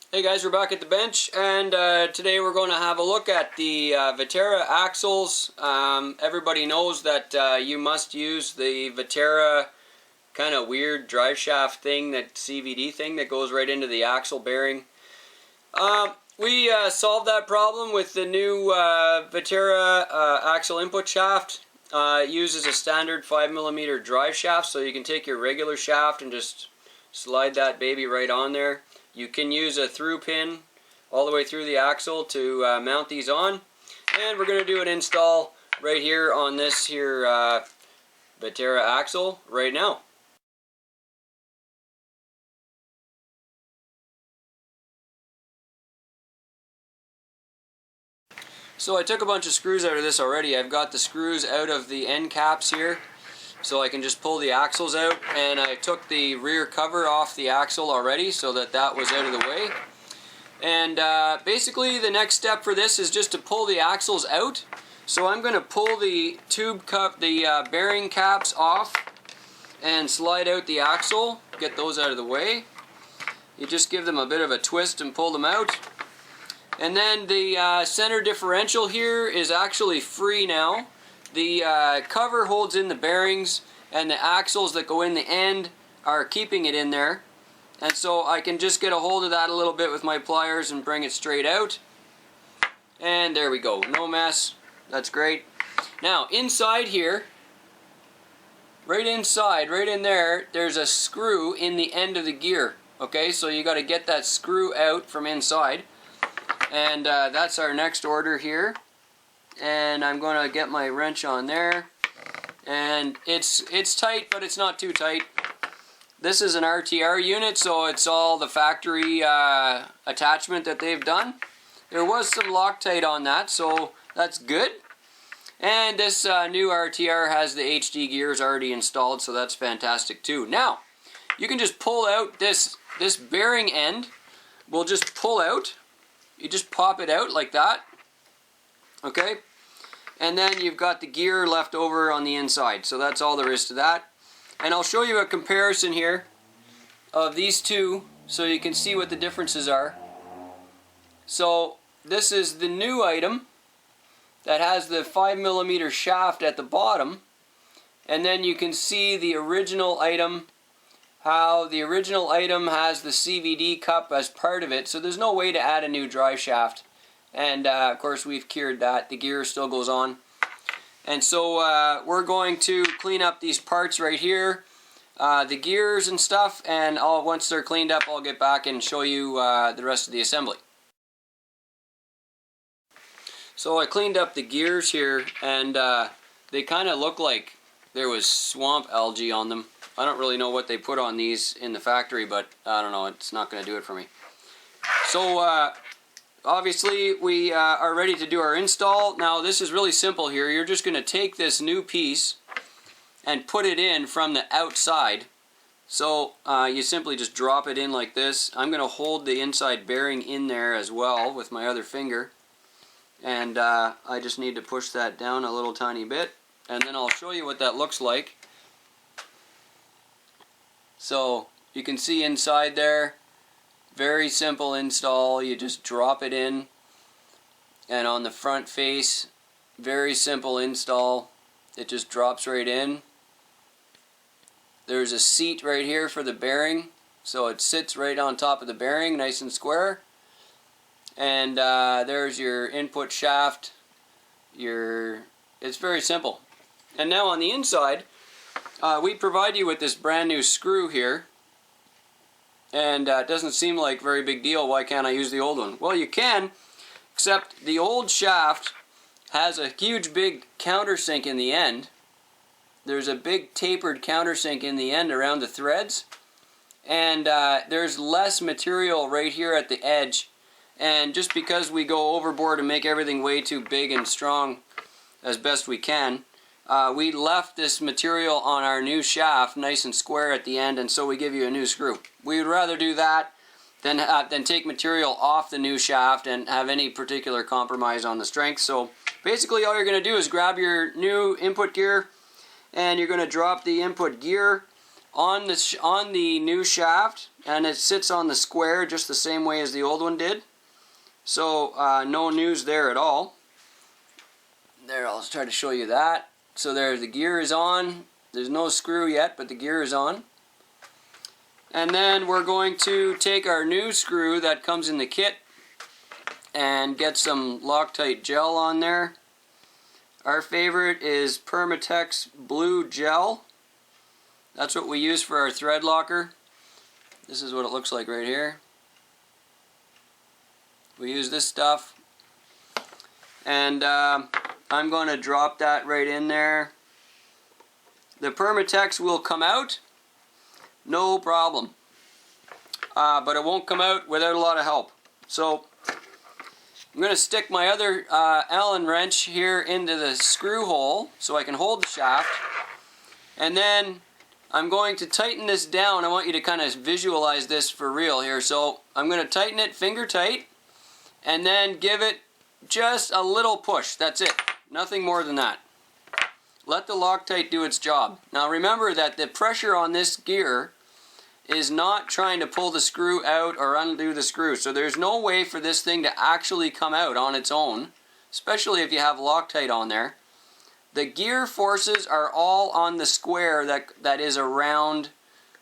Hey guys, we're back at the bench, and today we're going to have a look at the Vaterra axles. Everybody knows that you must use the Vaterra kind of weird drive shaft thing, that CVD thing that goes right into the axle bearing. We solved that problem with the new Vaterra axle input shaft. It uses a standard 5mm drive shaft, so you can take your regular shaft and just slide that baby right on there. You can use a through pin all the way through the axle to mount these on. And we're going to do an install right here on this here Vaterra axle right now. So I took a bunch of screws out of this already. I've got the screws out of the end caps here, so I can just pull the axles out, and I took the rear cover off the axle already so that that was out of the way. And basically the next step for this is just to pull the axles out. So I'm going to pull the bearing caps off and slide out the axle, get those out of the way. You just give them a bit of a twist and pull them out. And then the center differential here is actually free now. The cover holds in the bearings, and the axles that go in the end are keeping it in there. And so I can just get a hold of that a little bit with my pliers and bring it straight out. And there we go, no mess. That's great. Now inside here, right inside, right in there, there's a screw in the end of the gear. Okay, so you got to get that screw out from inside. And that's our next order here. And I'm going to get my wrench on there. And it's tight, but it's not too tight. This is an RTR unit, so it's all the factory attachment that they've done. There was some Loctite on that, so that's good. And this new RTR has the HD gears already installed, so that's fantastic too. Now, you can just pull out this bearing end. We'll just pull out. You just pop it out like that. Okay? And then you've got the gear left over on the inside. So that's all there is to that. And I'll show you a comparison here of these two so you can see what the differences are. So this is the new item that has the 5mm shaft at the bottom. And then you can see the original item, how the original item has the CVD cup as part of it. So there's no way to add a new drive shaft. And of course we've cured that. The gear still goes on. And so we're going to clean up these parts right here, the gears and stuff, and once they're cleaned up I'll get back and show you the rest of the assembly. So I cleaned up the gears here, and they kind of look like there was swamp algae on them. I don't really know what they put on these in the factory, but I don't know, it's not going to do it for me. So obviously we are ready to do our install. Now this is really simple here. You're just going to take this new piece and put it in from the outside. So you simply just drop it in like this. I'm going to hold the inside bearing in there as well with my other finger. And I just need to push that down a little tiny bit. And then I'll show you what that looks like. So you can see inside there, very simple install. You just drop it in, and on the front face, very simple install. It just drops right in. There's a seat right here for the bearing, so it sits right on top of the bearing, nice and square. And there's your input shaft. It's very simple. And now on the inside, we provide you with this brand new screw here. And it doesn't seem like a very big deal. Why can't I use the old one? Well, you can, except the old shaft has a huge big countersink in the end. There's a big tapered countersink in the end around the threads. And there's less material right here at the edge. And just because we go overboard and make everything way too big and strong as best we can, we left this material on our new shaft nice and square at the end, and so we give you a new screw. We would rather do that than take material off the new shaft and have any particular compromise on the strength. So basically all you're going to do is grab your new input gear, and you're going to drop the input gear on the new shaft, and it sits on the square just the same way as the old one did. So no news there at all. There, I'll try to show you that. So there, the gear is on. There's no screw yet, but the gear is on. And then we're going to take our new screw that comes in the kit and get some Loctite gel on there. Our favorite is Permatex Blue Gel. That's what we use for our thread locker. This is what it looks like right here. We use this stuff. And I'm going to drop that right in there. The Permatex will come out, no problem. But it won't come out without a lot of help. So I'm going to stick my other Allen wrench here into the screw hole so I can hold the shaft. And then I'm going to tighten this down. I want you to kind of visualize this for real here. So I'm going to tighten it finger tight and then give it just a little push. That's it. Nothing more than that. Let the Loctite do its job. Now remember that the pressure on this gear is not trying to pull the screw out or undo the screw. So there's no way for this thing to actually come out on its own, especially if you have Loctite on there. The gear forces are all on the square that is around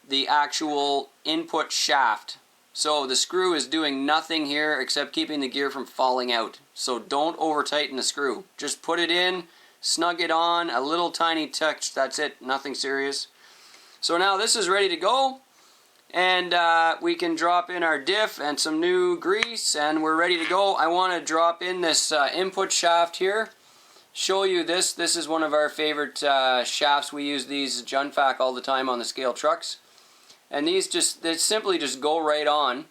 the actual input shaft. So the screw is doing nothing here except keeping the gear from falling out. So don't over tighten the screw. Just put it in, snug it on, a little tiny touch, that's it, nothing serious. So now this is ready to go, and we can drop in our diff and some new grease, and we're ready to go. I want to drop in this input shaft here, show you this. This is one of our favorite shafts. We use these Junfac all the time on the scale trucks. And these they simply just go right on.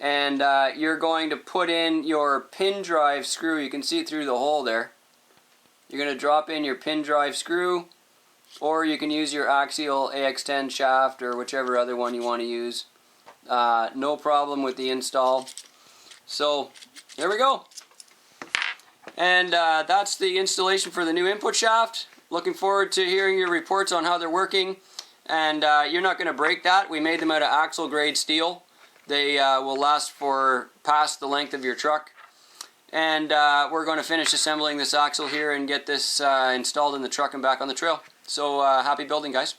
And you're going to put in your pin drive screw. You can see through the hole there. You're going to drop in your pin drive screw, or you can use your axial AX10 shaft or whichever other one you want to use. No problem with the install. So there we go. And that's the installation for the new input shaft. Looking forward to hearing your reports on how they're working. And you're not going to break that. We made them out of axle grade steel. They will last for past the length of your truck. And we're going to finish assembling this axle here and get this installed in the truck and back on the trail. So happy building, guys.